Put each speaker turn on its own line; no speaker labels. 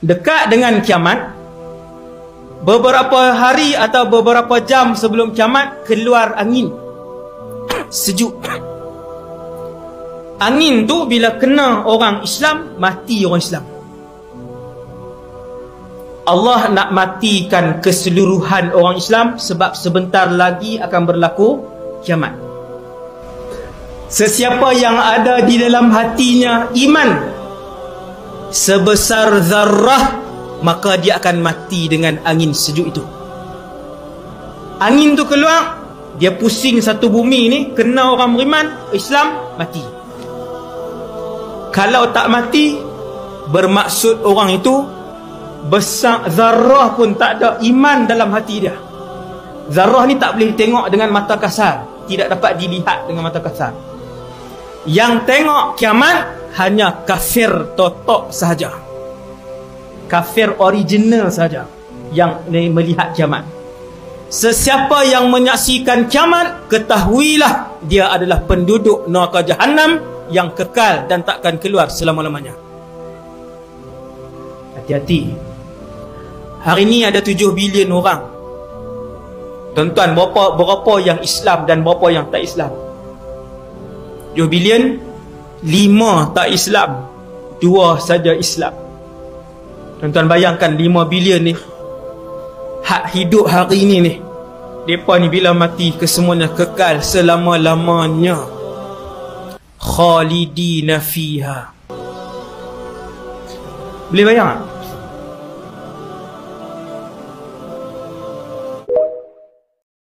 dekat dengan kiamat, beberapa hari atau beberapa jam sebelum kiamat keluar angin sejuk. Angin tu bila kena orang Islam, mati orang Islam. Allah nak matikan keseluruhan orang Islam sebab sebentar lagi akan berlaku kiamat. Sesiapa yang ada di dalam hatinya iman sebesar zarrah, maka dia akan mati dengan angin sejuk itu. Angin tu keluar, dia pusing satu bumi ni, kena orang beriman Islam, mati. Kalau tak mati, bermaksud orang itu besar zarrah pun tak ada iman dalam hati dia. Zarrah ni tak boleh tengok dengan mata kasar, tidak dapat dilihat dengan mata kasar. Yang tengok kiamat hanya kafir totok sahaja, kafir original sahaja yang melihat kiamat. Sesiapa yang menyaksikan kiamat, ketahuilah dia adalah penduduk neraka Jahannam yang kekal dan takkan keluar selama-lamanya. Hati-hati. Hari ini ada 7 bilion orang. Tuan-tuan, berapa yang Islam dan berapa yang tak Islam? 7 bilion, 5 tak Islam, 2 saja Islam. Tuan-tuan bayangkan 5 bilion ni, hak hidup hari ini ni, mereka ni bila mati kesemuanya kekal selama-lamanya, khalidina fiha. Boleh bayang tak?